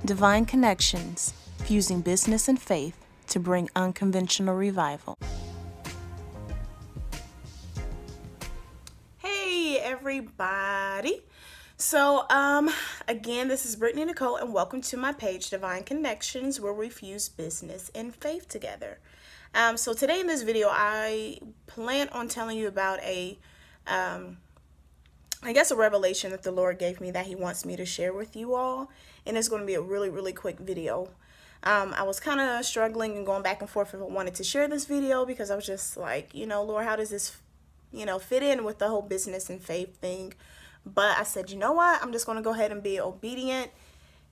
Divine Connections, fusing business and faith to bring unconventional revival. Hey everybody. So again, this is Brittany Nicole and welcome to my page, Divine Connections, where we fuse business and faith together. So today in this video, I plan on telling you about a revelation that the Lord gave me that he wants me to share with you all. And it's going to be a really quick video. I was kind of struggling and going back and forth if I wanted to share this video because I was just like, Lord, how does this, fit in with the whole business and faith thing? But I said, you know what? I'm just going to go ahead and be obedient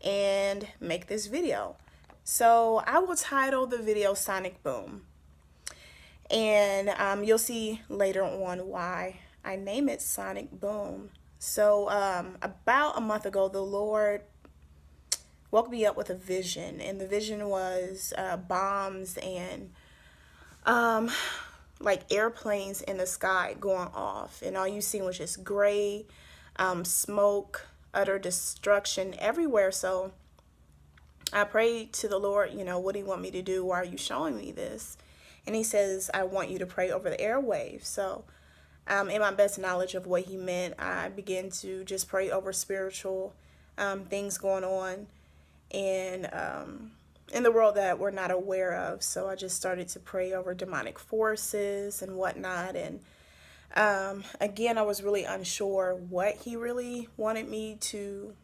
and make this video. So I will title the video Sonic Boom. And you'll see later on why I name it Sonic Boom. So about a month ago, the Lord woke me up with a vision. And the vision was bombs and like airplanes in the sky going off. And all you seen was just gray, smoke, utter destruction everywhere. So I prayed to the Lord, what do you want me to do? Why are you showing me this? And he says, I want you to pray over the airwaves. So in my best knowledge of what he meant, I began to just pray over spiritual things going on in the world that we're not aware of. So I just started to pray over demonic forces and whatnot. And again, I was really unsure what he really wanted me to,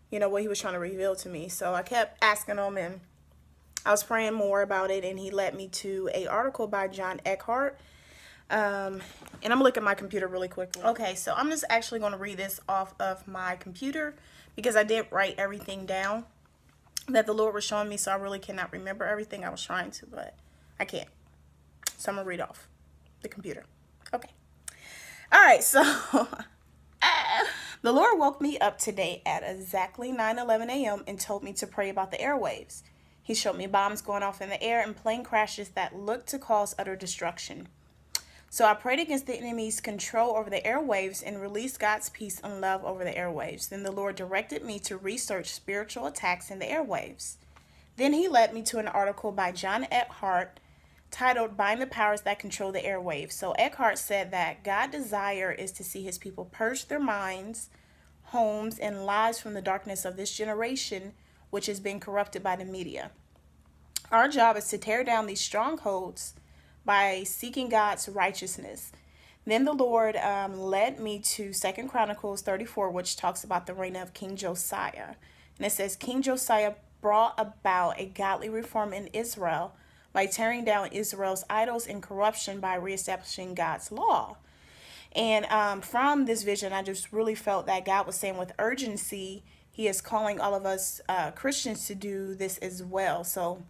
what he was trying to reveal to me. So I kept asking him, and I was praying more about it, and he led me to an article by John Eckhart. And I'm gonna look at my computer really quickly. Okay, so I'm just actually going to read this off of my computer because I did write everything down that the Lord was showing me, so I really cannot remember everything. I was trying to, but I can't. So I'm going to read off the computer. Okay. All right, so the Lord woke me up today at exactly 9:11 a.m. and told me to pray about the airwaves. He showed me bombs going off in the air and plane crashes that looked to cause utter destruction. So I prayed against the enemy's control over the airwaves and released God's peace and love over the airwaves. Then the Lord directed me to research spiritual attacks in the airwaves. Then he led me to an article by John Eckhart titled Bind the Powers That Control the Airwaves. So Eckhart said that God's desire is to see his people purge their minds, homes, and lives from the darkness of this generation, which has been corrupted by the media. Our job is to tear down these strongholds by seeking God's righteousness. Then the Lord led me to 2 Chronicles 34, which talks about the reign of King Josiah. And it says, King Josiah brought about a godly reform in Israel by tearing down Israel's idols and corruption by reestablishing God's law. And from this vision, I just really felt that God was saying with urgency, he is calling all of us Christians to do this as well. So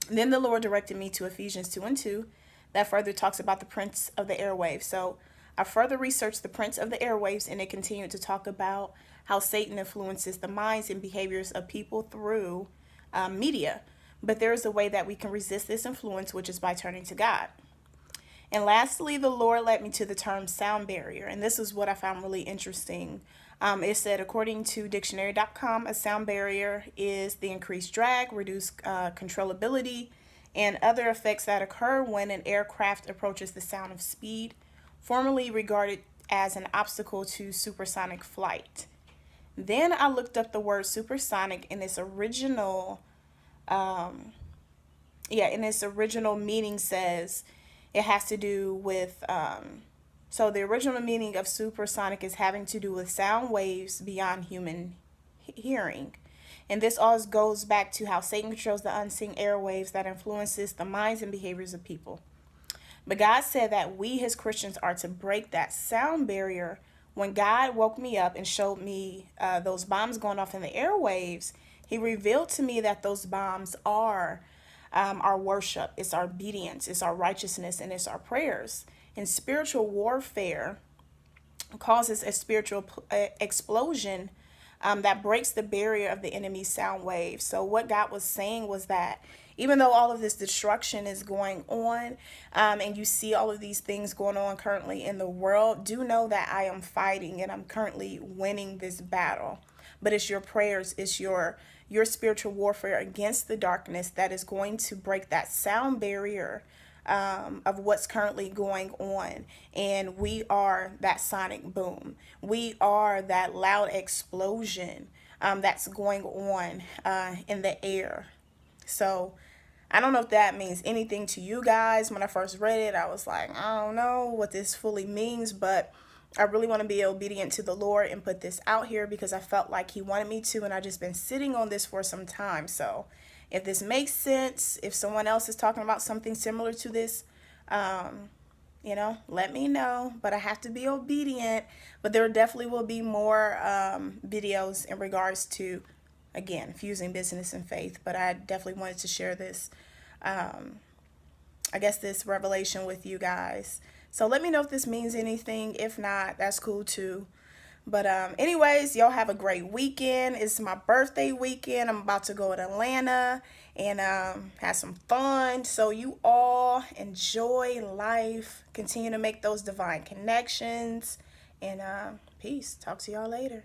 then the Lord directed me to Ephesians 2:2 that further talks about the prince of the airwaves. So I further researched the prince of the airwaves, and it continued to talk about how Satan influences the minds and behaviors of people through media. But there is a way that we can resist this influence, which is by turning to God. And lastly, the Lord led me to the term sound barrier. And this is what I found really interesting. It said, according to dictionary.com, a sound barrier is the increased drag, reduced controllability, and other effects that occur when an aircraft approaches the sound of speed, formerly regarded as an obstacle to supersonic flight. Then I looked up the word supersonic in its original, meaning says it has to do with, so the original meaning of supersonic is having to do with sound waves beyond human hearing. And this all goes back to how Satan controls the unseen airwaves that influences the minds and behaviors of people. But God said that we as Christians are to break that sound barrier. When God woke me up and showed me those bombs going off in the airwaves, he revealed to me that those bombs are our worship, it's our obedience, it's our righteousness, and it's our prayers. And spiritual warfare causes a spiritual explosion that breaks the barrier of the enemy's sound waves. So what God was saying was that even though all of this destruction is going on, and you see all of these things going on currently in the world, do know that I am fighting and I'm currently winning this battle. but it's your prayers, it's your spiritual warfare against the darkness that is going to break that sound barrier of what's currently going on. And we are that sonic boom. We are that loud explosion that's going on in the air. So I don't know if that means anything to you guys. When I first read it, I was like, I don't know what this fully means, but I really want to be obedient to the Lord and put this out here because I felt like He wanted me to, and I just been sitting on this for some time. So if this makes sense, if someone else is talking about something similar to this, let me know. But I have to be obedient. But there definitely will be more videos in regards to, again, fusing business and faith. But I definitely wanted to share this, this revelation with you guys. So let me know if this means anything. If not, that's cool too. But anyways, y'all have a great weekend. It's my birthday weekend. I'm about to go to Atlanta and have some fun. So you all enjoy life. Continue to make those divine connections. And peace. Talk to y'all later.